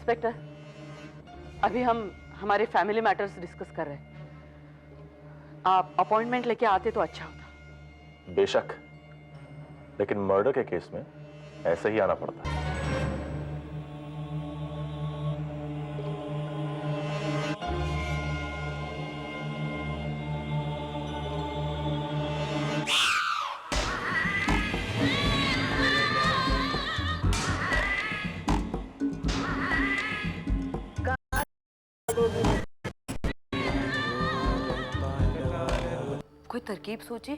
Inspector, अभी हम हमारे फैमिली मैटर्स डिस्कस कर रहे हैं। आप अपॉइंटमेंट लेके आते तो अच्छा होता। बेशक, लेकिन मर्डर के केस में ऐसे ही आना पड़ता है। कोई तरकीब सोची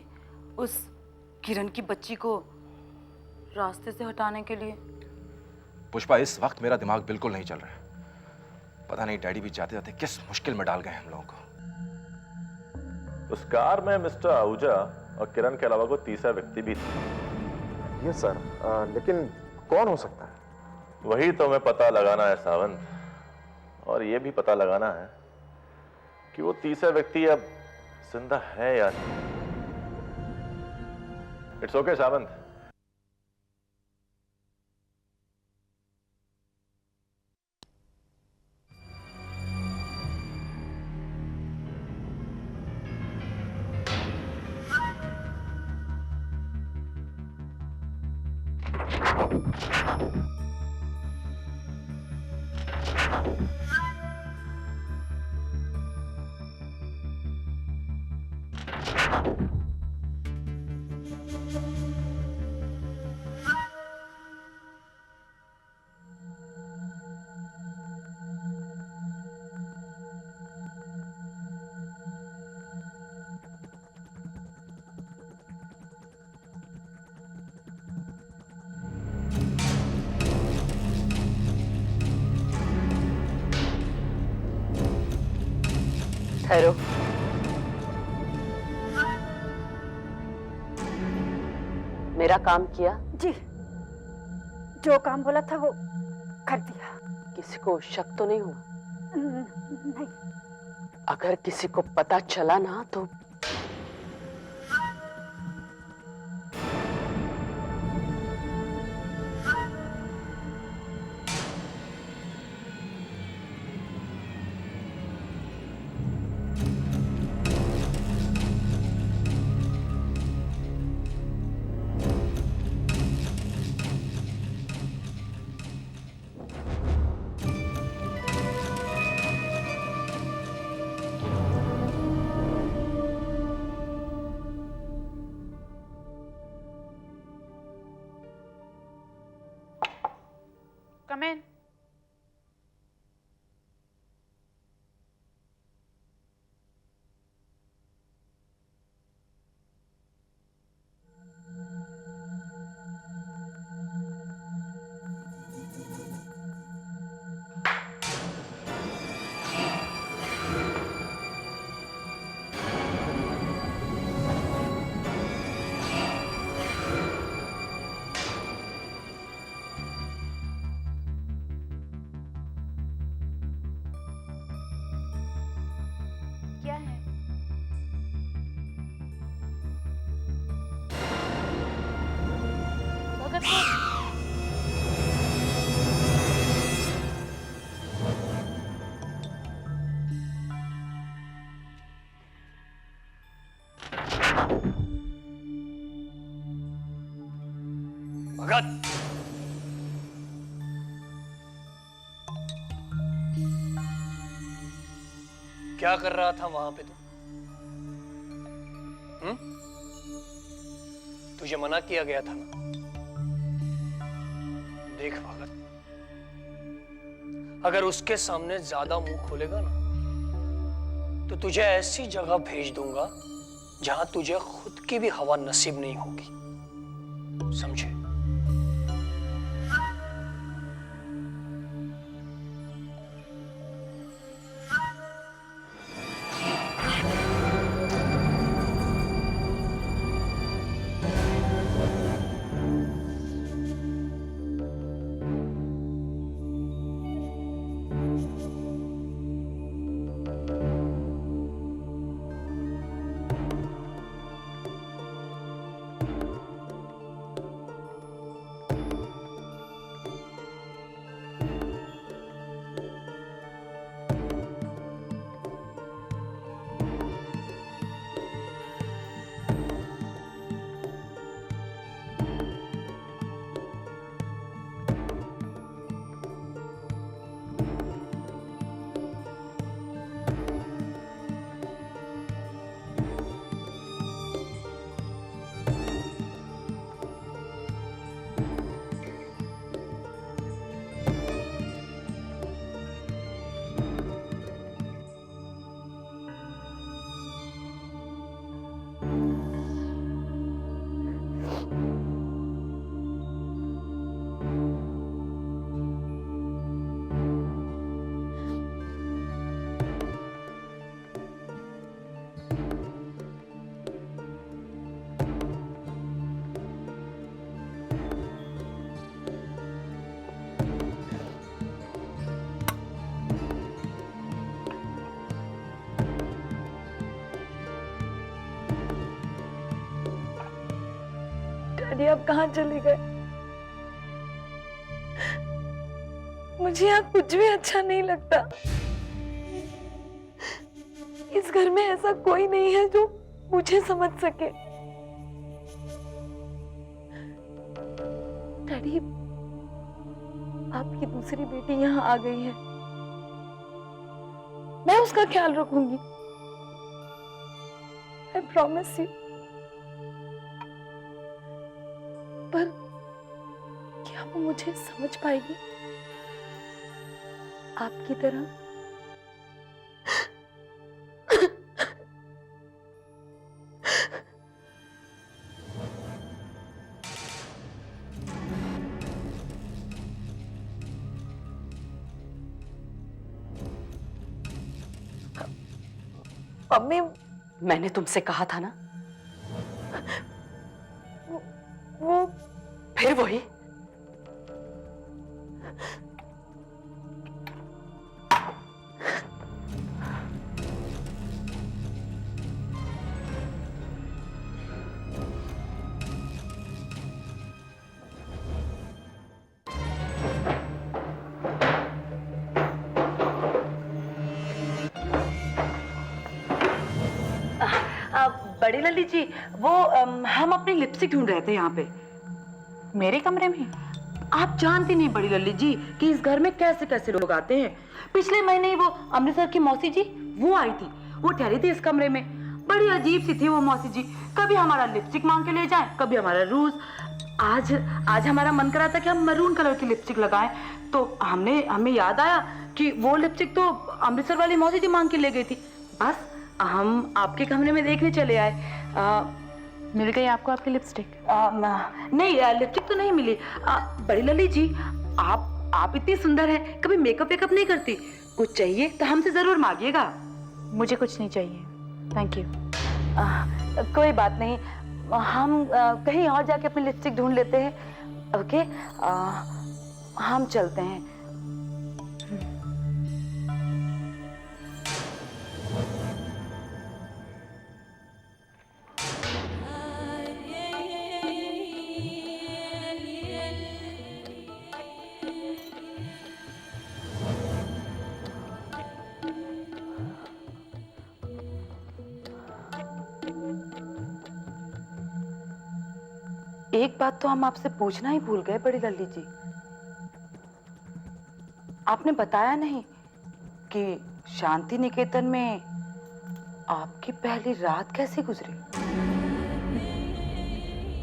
उस किरण की बच्ची को रास्ते से हटाने के लिए। पुष्पा, इस वक्त मेरा दिमाग बिल्कुल नहीं चल रहा है। पता नहीं डैडी भी जाते जाते किस मुश्किल में डाल गए हम लोगों को। उस कार में मिस्टर आहूजा और किरण के अलावा कोई तीसरा व्यक्ति भी था। यस सर, लेकिन कौन हो सकता है? वही तो हमें पता लगाना है सावंत, और यह भी पता लगाना है कि वो तीसरा व्यक्ति अब जिंदा है या नहीं। It's okay Sawant. ठहरो। मेरा काम किया? जी, जो काम बोला था वो कर दिया। किसी को शक तो नहीं हुआ? नहीं। अगर किसी को पता चला ना तो Come in. क्या है? भगत को भगत, क्या कर रहा था वहां पे तू? तुझे मना किया गया था ना? देख भगत, अगर उसके सामने ज्यादा मुंह खोलेगा ना तो तुझे ऐसी जगह भेज दूंगा जहां तुझे खुद की भी हवा नसीब नहीं होगी, समझे? डैडी आप कहाँ चले गए? मुझे यहाँ कुछ भी अच्छा नहीं लगता। इस घर में ऐसा कोई नहीं है जो मुझे समझ सके। डैडी, आपकी दूसरी बेटी यहाँ आ गई है, मैं उसका ख्याल रखूंगी। I promise you। पर क्या वो मुझे समझ पाएगी आपकी तरह? मम्मी, मैंने तुमसे कहा था ना, वो फिर वही। बड़ी लल्ली जी, वो हम अपनी लिपस्टिक ढूंढ रहे थे यहाँ पे। मेरे कमरे में? आप जानती नहीं बड़ी लल्ली जी कि इस घर में कैसे कैसे लोग आते हैं। पिछले महीने ही वो अमृतसर की मौसी जी वो आई थी, वो ठहरी थी इस कमरे में। बड़ी अजीब सी थी वो मौसी जी, कभी हमारा लिपस्टिक मांग के ले जाए, कभी हमारा रूज। आज हमारा मन करा था कि हम मरून कलर की लिपस्टिक लगाएं, तो हमें याद आया कि वो लिपस्टिक तो अमृतसर वाली मौसी जी मांग के ले गई थी। बस हम आपके कमरे में देखने चले आए। मिल गई आपको आपकी लिपस्टिक? नहीं, लिपस्टिक तो नहीं मिली। बड़ी लली जी, आप इतनी सुंदर हैं, कभी मेकअप वेकअप नहीं करती। कुछ चाहिए तो हमसे जरूर मांगिएगा। मुझे कुछ नहीं चाहिए, थैंक यू। कोई बात नहीं, हम कहीं और जाके अपनी लिपस्टिक ढूंढ लेते हैं। ओके, हम चलते हैं। एक बात तो हम आपसे पूछना ही भूल गए बड़ी लल्ली जी, आपने बताया नहीं कि शांति निकेतन में आपकी पहली रात कैसी गुजरी?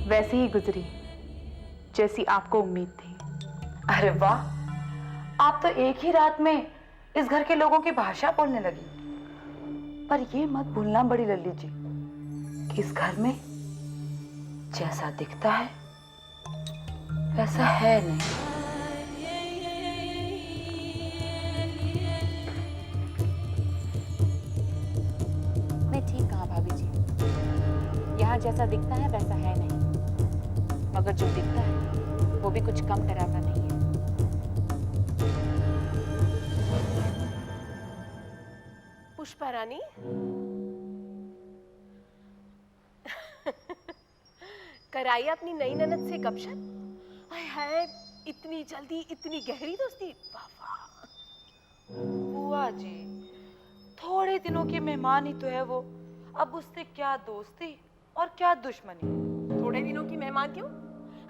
वैसे ही गुजरी जैसी आपको उम्मीद थी। अरे वाह, आप तो एक ही रात में इस घर के लोगों की भाषा बोलने लगी। पर ये मत भूलना बड़ी लल्ली जी कि इस घर में जैसा दिखता है वैसा है नहीं। मैं ठीक कहा भाभी जी, यहाँ जैसा दिखता है वैसा है नहीं, मगर जो दिखता है वो भी कुछ कम डरावना नहीं है। पुष्पा रानी, कराई अपनी नई ननद से गपशप। हाय हाय, इतनी जल्दी इतनी गहरी दोस्ती, वाह वाह। बुआ जी, थोड़े दिनों के मेहमान ही तो है वो, अब उससे क्या दोस्ती और क्या दुश्मनी। थोड़े दिनों की मेहमान क्यों,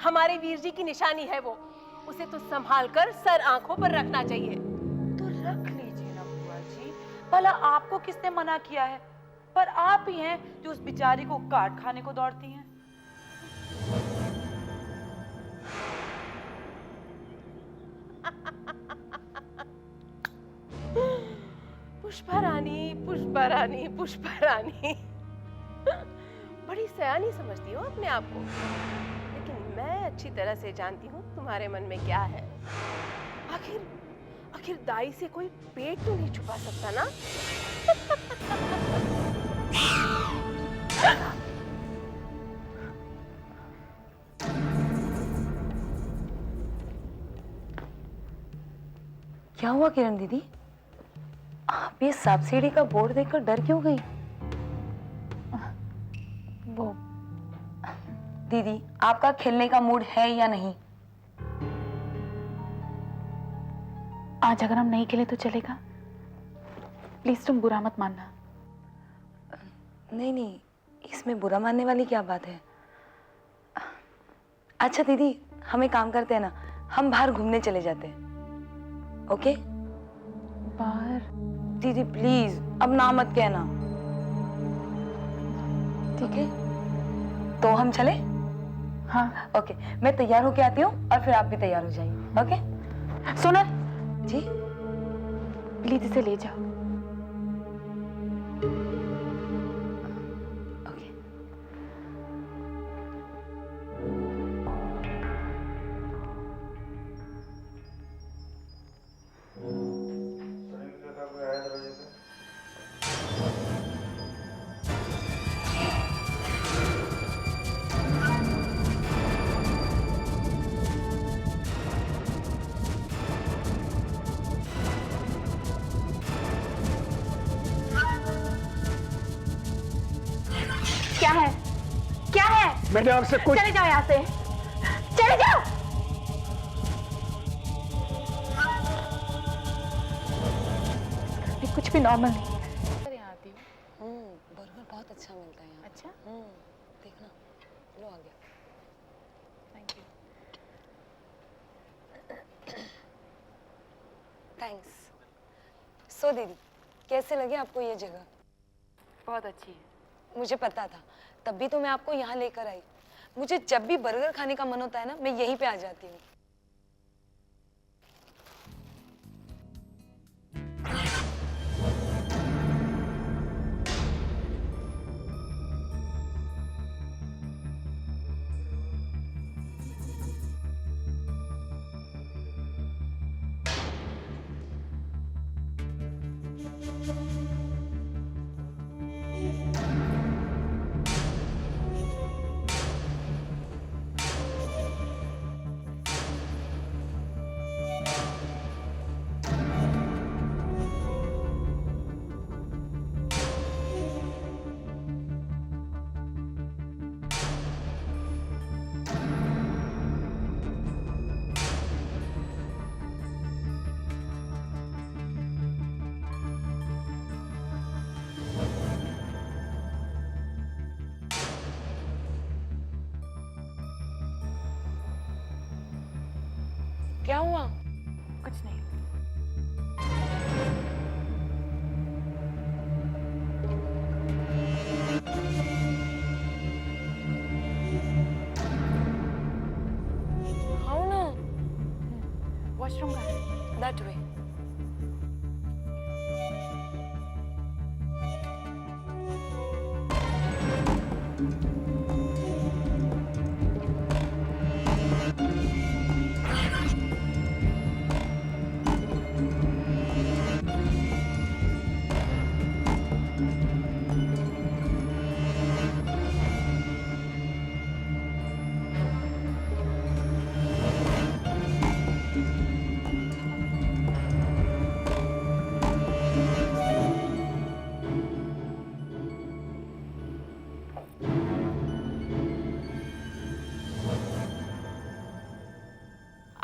हमारे वीर जी की निशानी है वो, उसे तो संभाल कर सर आंखों पर रखना चाहिए। तो रख लीजिए ना बुआ जी, भला आपको किसने मना किया है? पर आप ही हैं जो उस बेचारी को काट खाने को दौड़ती हैं। पुष्पा रानी, पुष्पा रानी, पुष्पा रानी। बड़ी सयानी समझती हो अपने आप को, लेकिन मैं अच्छी तरह से जानती हूँ तुम्हारे मन में क्या है। आखिर दाई से कोई पेट तो नहीं छुपा सकता ना? क्या हुआ किरण दीदी, आप ये सांप सीढ़ी का बोर्ड देखकर डर क्यों गई? वो दीदी, आपका खेलने का मूड है या नहीं? आज अगर हम नहीं खेले तो चलेगा? प्लीज तुम बुरा मत मानना। नहीं नहीं, इसमें बुरा मानने वाली क्या बात है? अच्छा दीदी, हम एक काम करते हैं ना, हम बाहर घूमने चले जाते हैं। ओके? बाहर? दीदी प्लीज, अब ना मत कहना। ठीक है? तो हम चले? हाँ। ओके, मैं तैयार होके आती हूँ और फिर आप भी तैयार हो जाइए। ओके? सोनल, जी? प्लीज इसे ले जाओ। ओके। क्या है? क्या है? मैंने आपसे कुछ चले जाओ यहाँ से, चले जाओ। ये कुछ भी नॉर्मल नहीं है। यहाँ आती हूँ। बर्गर बहुत अच्छा मिलता है यहाँ। अच्छा, देखना, लो आ गया। Thank you. थैंक्स। सो दीदी, कैसे लगे आपको ये जगह? बहुत अच्छी है। मुझे पता था, तब भी तो मैं आपको यहाँ लेकर आई। मुझे जब भी बर्गर खाने का मन होता है ना, मैं यहीं पे आ जाती हूँ। क्या हुआ? कुछ नहीं। आओ ना। वॉशरूम का है। That way.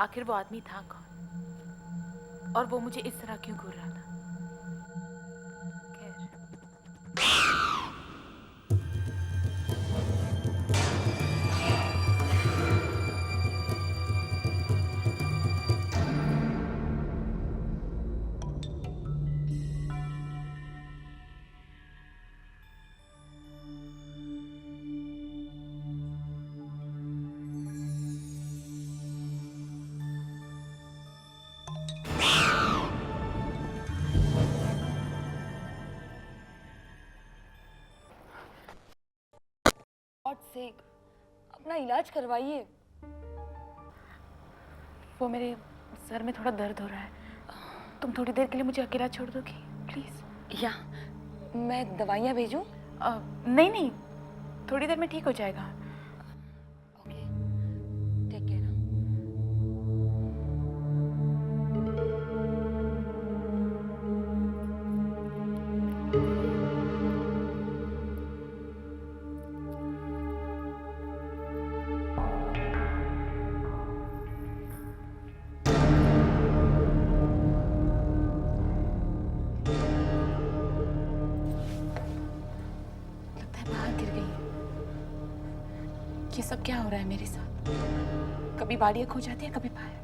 आखिर वो आदमी था कौन? और वो मुझे इस तरह क्यों घूर रहा था? खैर, गॉड सेक, अपना इलाज करवाइए। वो मेरे सर में थोड़ा दर्द हो रहा है। तुम थोड़ी देर के लिए मुझे अकेला छोड़ दोगी प्लीज? या मैं दवाइयाँ भेजूं? नहीं नहीं, थोड़ी देर में ठीक हो जाएगा। Okay, take care. ये सब क्या हो रहा है मेरे साथ? कभी बाड़ियाँ खो जाती है, कभी पायल।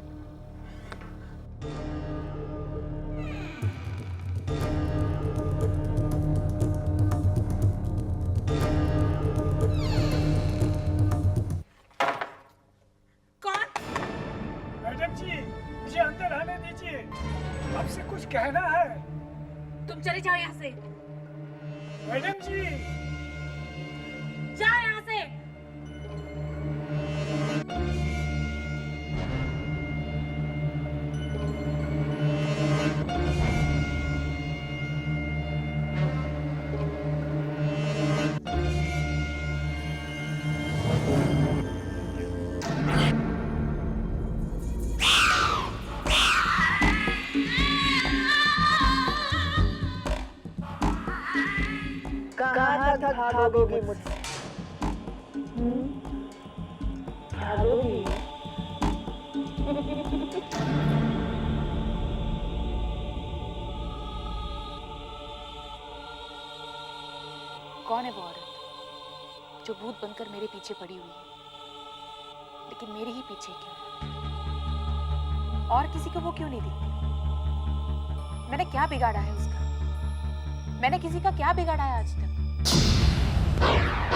मैडम जी, मुझे अंदर आने दीजिए, आपसे कुछ कहना है। तुम चले जाओ यहाँ से, मैडम जी, जाओ यहाँ से। कहाँ तक भागोगी मुझसे? भागोगी? कौन है वो औरत जो भूत बनकर मेरे पीछे पड़ी हुई है? लेकिन मेरे ही पीछे क्यों? और किसी को वो क्यों नहीं दिखती? मैंने क्या बिगाड़ा है उसका? मैंने किसी का क्या बिगाड़ा है आज तक?